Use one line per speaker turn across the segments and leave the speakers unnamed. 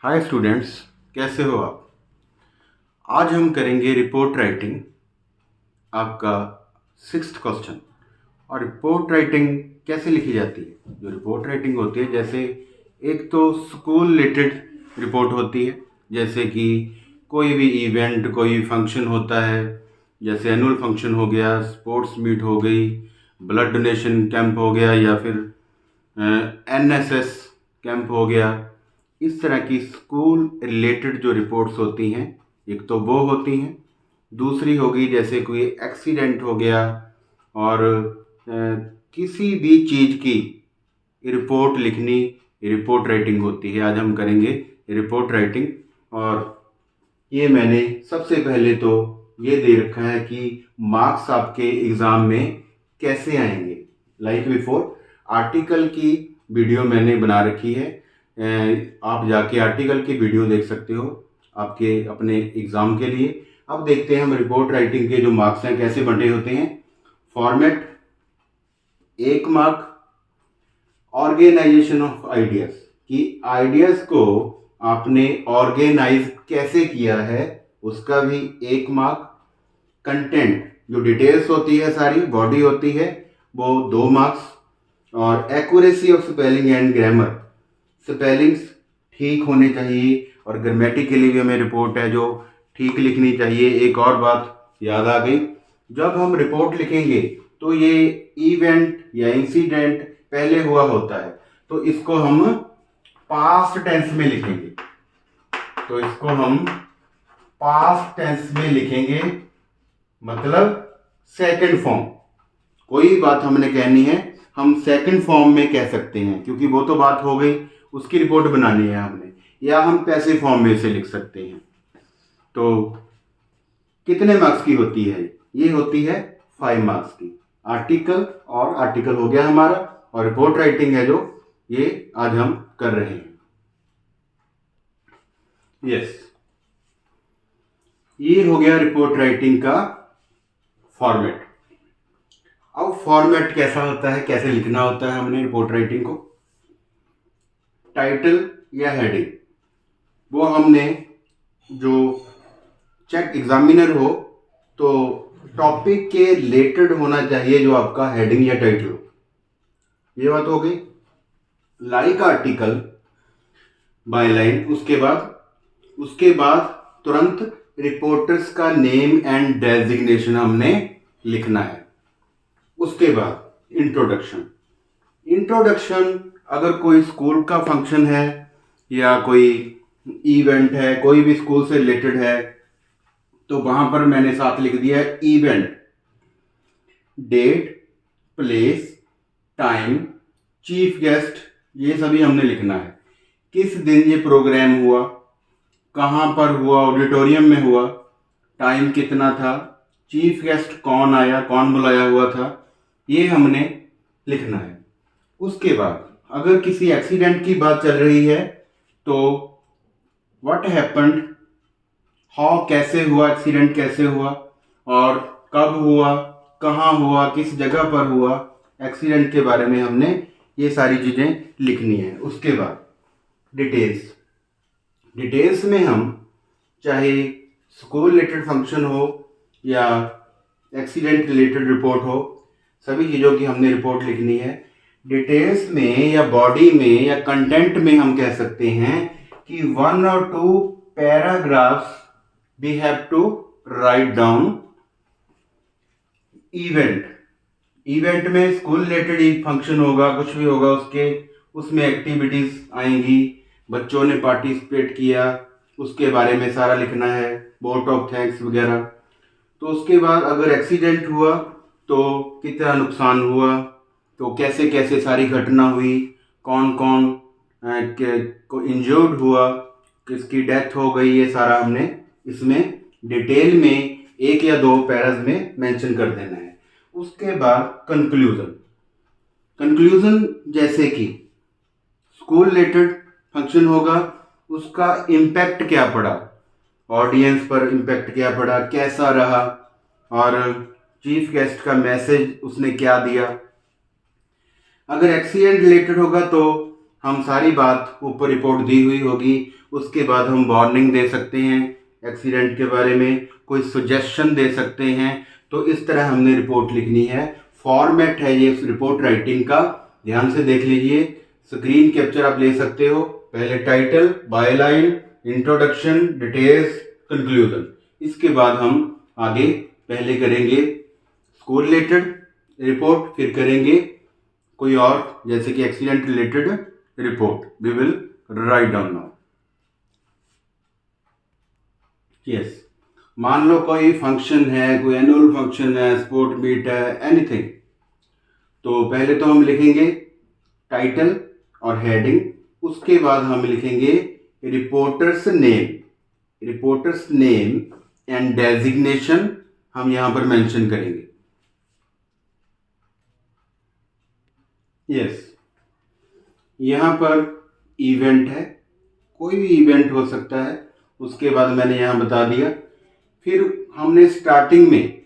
Hi students, कैसे हो आप। आज हम करेंगे रिपोर्ट राइटिंग, आपका 6th क्वेश्चन। और रिपोर्ट राइटिंग कैसे लिखी जाती है। जो रिपोर्ट राइटिंग होती है, जैसे एक तो स्कूल रिलेटेड रिपोर्ट होती है, जैसे कि कोई भी इवेंट, कोई फंक्शन होता है, जैसे एनुअल फंक्शन हो गया, स्पोर्ट्स मीट हो गई, ब्लड डोनेशन कैंप हो गया, या फिर एनएसएस कैंप हो गया। इस तरह की स्कूल रिलेटेड जो रिपोर्ट्स होती हैं, एक तो वो होती हैं। दूसरी होगी जैसे कोई एक्सीडेंट हो गया और किसी भी चीज़ की रिपोर्ट लिखनी, रिपोर्ट राइटिंग होती है। आज हम करेंगे रिपोर्ट राइटिंग। और ये मैंने सबसे पहले तो ये दे रखा है कि मार्क्स आपके एग्ज़ाम में कैसे आएंगे। लाइक बिफोर, आर्टिकल की वीडियो मैंने बना रखी है, आप जाके आर्टिकल की वीडियो देख सकते हो आपके अपने एग्ज़ाम के लिए। अब देखते हैं हम रिपोर्ट राइटिंग के जो मार्क्स हैं कैसे बंटे होते हैं। Format 1 mark, organization of ideas कि आइडियाज़ को आपने ऑर्गेनाइज कैसे किया है, उसका भी 1 मार्क। कंटेंट जो डिटेल्स होती है, सारी बॉडी होती है, वो 2 मार्क्स। और accuracy of spelling and grammar, spellings ठीक होने चाहिए और ग्रामेटिकली भी हमें रिपोर्ट है जो ठीक लिखनी चाहिए। एक और बात याद आ गई, जब हम रिपोर्ट लिखेंगे तो ये इवेंट या इंसिडेंट पहले हुआ होता है, तो इसको हम पास्ट टेंस में लिखेंगे। तो इसको हम पास्ट टेंस में लिखेंगे, मतलब सेकंड फॉर्म। कोई बात हमने कहनी है, हम सेकंड फॉर्म में कह सकते हैं, क्योंकि वो तो बात हो गई, उसकी रिपोर्ट बनानी है हमने। या हम पैसिव फॉर्म में से लिख सकते हैं। तो कितने मार्क्स की होती है? ये होती है 5 मार्क्स की। आर्टिकल और आर्टिकल हो गया हमारा, और रिपोर्ट राइटिंग है जो ये आज हम कर रहे हैं। यस, ये हो गया रिपोर्ट राइटिंग का फॉर्मेट। अब फॉर्मेट कैसा होता है, कैसे लिखना होता है हमने रिपोर्ट राइटिंग को। टाइटल या हेडिंग, वो हमने जो चेक एग्जामिनर हो तो टॉपिक के रिलेटेड होना चाहिए जो आपका हेडिंग या टाइटल हो। ये बात हो गई। लाइक आर्टिकल बाय लाइन, उसके बाद तुरंत रिपोर्टर्स का नेम एंड डेजिग्नेशन हमने लिखना है। उसके बाद इंट्रोडक्शन अगर कोई स्कूल का फंक्शन है या कोई इवेंट है, कोई भी स्कूल से रिलेटेड है, तो वहां पर मैंने साथ लिख दिया है event, date, place, time, chief guest, ये सभी हमने लिखना है। किस दिन ये प्रोग्राम हुआ, कहाँ पर हुआ, ऑडिटोरियम में हुआ, टाइम कितना था, चीफ गेस्ट कौन आया, कौन बुलाया हुआ था, ये हमने लिखना है। उसके बाद अगर किसी एक्सीडेंट की बात चल रही है तो व्हाट हैपेंड, हाउ, कैसे हुआ, एक्सीडेंट कैसे हुआ और कब हुआ, कहाँ हुआ, किस जगह पर हुआ, एक्सीडेंट के बारे में हमने ये सारी चीज़ें लिखनी है। उसके बाद डिटेल्स में हम चाहे स्कूल रिलेटेड फंक्शन हो या एक्सीडेंट रिलेटेड रिपोर्ट हो, सभी चीज़ों की हमने रिपोर्ट लिखनी है। डिटेल्स में या बॉडी में या कंटेंट में हम कह सकते हैं कि 1 or 2 paragraphs we have to write down. Event में स्कूल रिलेटेड फंक्शन होगा, कुछ भी होगा, उसमें एक्टिविटीज आएंगी, बच्चों ने पार्टिसिपेट किया, उसके बारे में सारा लिखना है, वोट ऑफ थैंक्स वगैरह। तो उसके बाद अगर एक्सीडेंट हुआ तो कितना नुकसान हुआ, तो कैसे कैसे सारी घटना हुई, कौन कौन को इंजर्ड हुआ, किसकी डेथ हो गई, ये सारा हमने इसमें डिटेल में 1 या 2 पैराज में मेंशन कर देना है। उसके बाद कंक्लूजन जैसे कि स्कूल रिलेटेड फंक्शन होगा, उसका इम्पैक्ट क्या पड़ा, ऑडियंस पर इम्पैक्ट क्या पड़ा, कैसा रहा, और चीफ गेस्ट का मैसेज उसने क्या दिया। अगर एक्सीडेंट रिलेटेड होगा तो हम सारी बात ऊपर रिपोर्ट दी हुई होगी। उसके बाद हम वार्निंग दे सकते हैं एक्सीडेंट के बारे में, कोई सजेशन दे सकते हैं। तो इस तरह हमने रिपोर्ट लिखनी है। फॉर्मेट है ये रिपोर्ट राइटिंग का, ध्यान से देख लीजिए। स्क्रीन कैप्चर आप ले सकते हो। पहले title, byline, introduction, details, conclusion. इसके बाद हम आगे पहले करेंगे स्कूल रिलेटेड रिपोर्ट, फिर करेंगे कोई और जैसे कि accident related report. We will write down now. Yes, मान लो कोई फंक्शन है, कोई एनुअल फंक्शन है, स्पोर्ट मीट है, एनीथिंग। तो पहले तो हम लिखेंगे टाइटल और हेडिंग, उसके बाद हम लिखेंगे रिपोर्टर्स नेम एंड डेजिग्नेशन हम यहां पर मेंशन करेंगे। यस, यहां पर इवेंट है, कोई भी इवेंट हो सकता है। उसके बाद मैंने यहां बता दिया। फिर हमने स्टार्टिंग में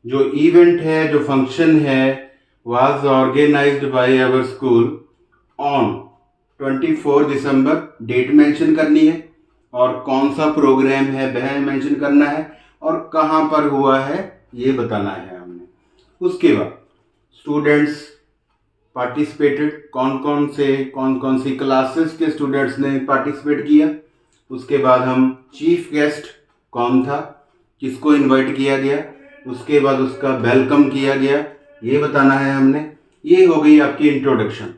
जो इवेंट है, जो फंक्शन है, was organized by our school on 24 December, date mention करनी है, और कौन सा प्रोग्राम है वह मेंशन करना है, और कहाँ पर हुआ है ये बताना है हमने। उसके बाद स्टूडेंट्स पार्टिसिपेटेड, कौन कौन सी क्लासेस के स्टूडेंट्स ने पार्टिसिपेट किया। उसके बाद हम चीफ गेस्ट कौन था, किसको इनवाइट किया गया, उसके बाद उसका वेलकम किया गया, ये बताना है हमने। ये हो गई आपकी इंट्रोडक्शन।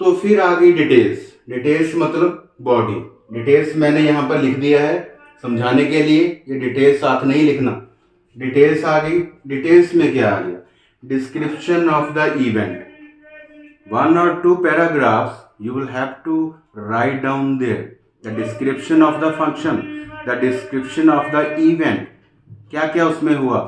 तो फिर आ गई डिटेल्स मतलब बॉडी। डिटेल्स मैंने यहाँ पर लिख दिया है समझाने के लिए, ये डिटेल्स साथ नहीं लिखना। डिटेल्स आ गई। डिटेल्स में क्या आ गया, description of the event, 1 or 2 paragraphs you will have to write down there. The description of the function, the description of the event, क्या क्या उसमें हुआ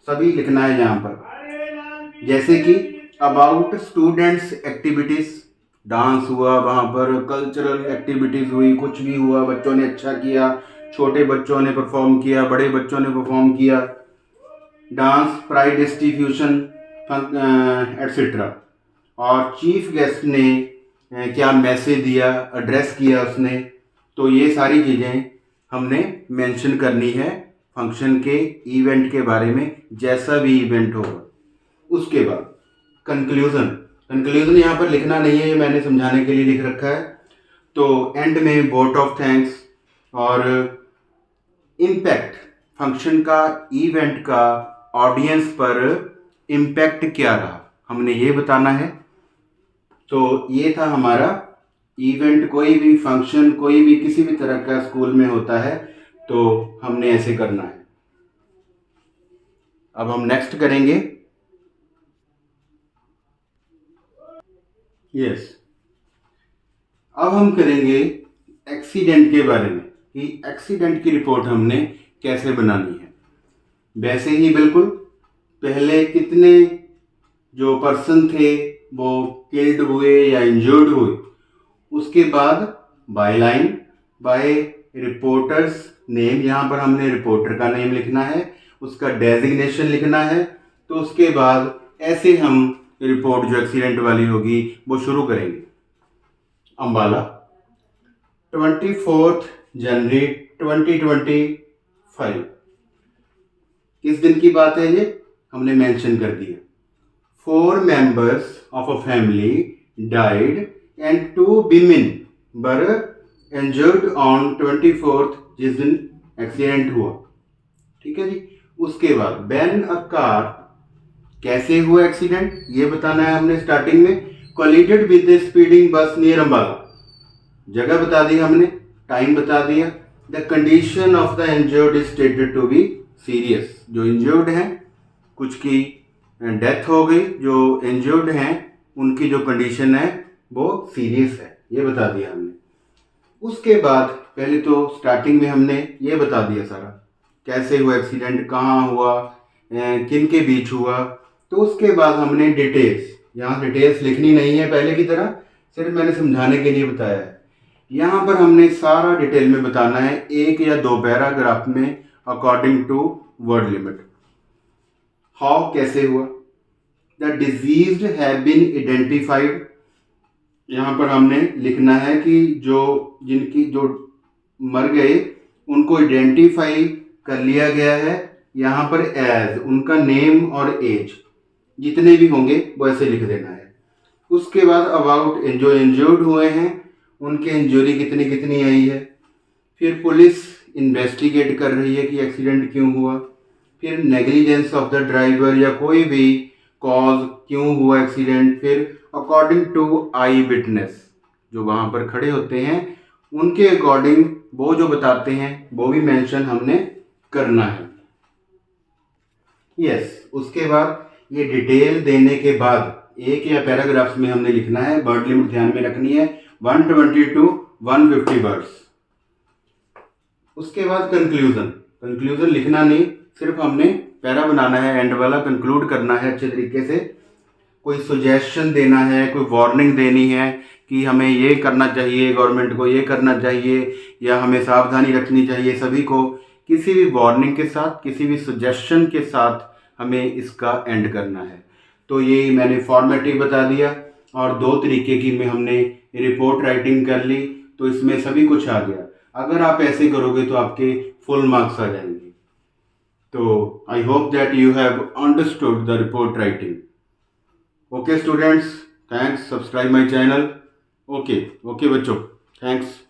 सभी लिखना है यहाँ पर। जैसे कि अबाउट स्टूडेंट्स एक्टिविटीज, डांस हुआ वहाँ पर, कल्चरल एक्टिविटीज हुई, कुछ भी हुआ, बच्चों ने अच्छा किया, छोटे बच्चों ने परफॉर्म किया, बड़े बच्चों ने परफॉर्म किया, डांस, प्राइज डिस्ट्रीब्यूशन एटसेट्रा। और चीफ गेस्ट ने क्या मैसेज दिया, एड्रेस किया उसने। तो ये सारी चीज़ें हमने मेंशन करनी है फंक्शन के, इवेंट के बारे में, जैसा भी इवेंट होगा। उसके बाद कंक्लूजन यहाँ पर लिखना नहीं है, ये मैंने समझाने के लिए लिख रखा है। तो एंड में वोट ऑफ थैंक्स और इम्पैक्ट, फंक्शन का, इवेंट का ऑडियंस पर इम्पैक्ट क्या रहा, हमने ये बताना है। तो ये था हमारा इवेंट। कोई भी फंक्शन, कोई भी किसी भी तरह का स्कूल में होता है तो हमने ऐसे करना है। अब हम नेक्स्ट करेंगे यस अब हम करेंगे एक्सीडेंट के बारे में, कि एक्सीडेंट की रिपोर्ट हमने कैसे बनानी है। वैसे ही बिल्कुल पहले कितने जो पर्सन थे वो किल्ड हुए या इंजर्ड हुए, उसके बाद बायलाइन, बाय रिपोर्टर्स नेम, यहाँ पर हमने रिपोर्टर का नेम लिखना है, उसका डेजिग्नेशन लिखना है। तो उसके बाद ऐसे हम रिपोर्ट जो एक्सीडेंट वाली होगी वो शुरू करेंगे। अंबाला 24 जनवरी 2025, किस दिन की बात है ये हमने मेंशन कर दिया। 4 members of a family died and 2 women were injured on 24th, जिस दिन एक्सीडेंट हुआ। ठीक है जी। उसके बाद when a car, कैसे हुआ एक्सीडेंट ये बताना है हमने स्टार्टिंग में। collided with a speeding bus near Ambala, जगह बता दी हमने, टाइम बता दिया। the condition of the injured is stated to be serious, जो इंजर्ड हैं कुछ की डेथ हो गई, जो इंजर्ड हैं उनकी जो कंडीशन है वो सीरियस है, ये बता दिया हमने। उसके बाद पहले तो स्टार्टिंग में हमने ये बता दिया सारा, कैसे हुआ एक्सीडेंट, कहाँ हुआ, किन के बीच हुआ। तो उसके बाद हमने डिटेल्स, यहाँ डिटेल्स लिखनी नहीं है पहले की तरह, सिर्फ मैंने समझाने के लिए बताया है। यहाँ पर हमने सारा डिटेल में बताना है, 1 या 2 पैराग्राफ में, according to word limit. How, कैसे हुआ। The diseased have been identified, यहाँ पर हमने लिखना है कि जो मर गए उनको आइडेंटिफाई कर लिया गया है, यहाँ पर एज उनका नेम और एज जितने भी होंगे वो ऐसे लिख देना है। उसके बाद अबाउट जो इंजर्ड हुए हैं उनके इंजरी कितनी कितनी आई है। फिर पुलिस इन्वेस्टिगेट कर रही है कि एक्सीडेंट क्यों हुआ। फिर नेग्लिजेंस ऑफ द ड्राइवर या कोई भी कॉज क्यों हुआ एक्सीडेंट। फिर अकॉर्डिंग टू आई विटनेस जो वहाँ पर खड़े होते हैं उनके अकॉर्डिंग वो जो बताते हैं वो भी मेंशन हमने करना है। यस उसके बाद ये डिटेल देने के बाद एक या पैराग्राफ्स में हमने लिखना है, वर्ड लिमिट ध्यान में रखनी है 120 to 150 वर्ड्स। उसके बाद कंक्लूजन लिखना नहीं, सिर्फ हमने पैरा बनाना है, एंड वाला कंक्लूड करना है अच्छे तरीके से। कोई सुजेशन देना है, कोई वार्निंग देनी है कि हमें ये करना चाहिए, गवर्नमेंट को ये करना चाहिए या हमें सावधानी रखनी चाहिए। सभी को किसी भी वार्निंग के साथ, किसी भी सुजेशन के साथ हमें इसका एंड करना है। तो ये मैंने फॉर्मेटिव बता दिया और 2 तरीके की में हमने रिपोर्ट राइटिंग कर ली, तो इसमें सभी कुछ आ गया। अगर आप ऐसे करोगे तो आपके फुल मार्क्स आ जाएंगे। तो I hope that you have understood the report writing. Okay students, thanks, subscribe my channel. Okay बच्चों, थैंक्स।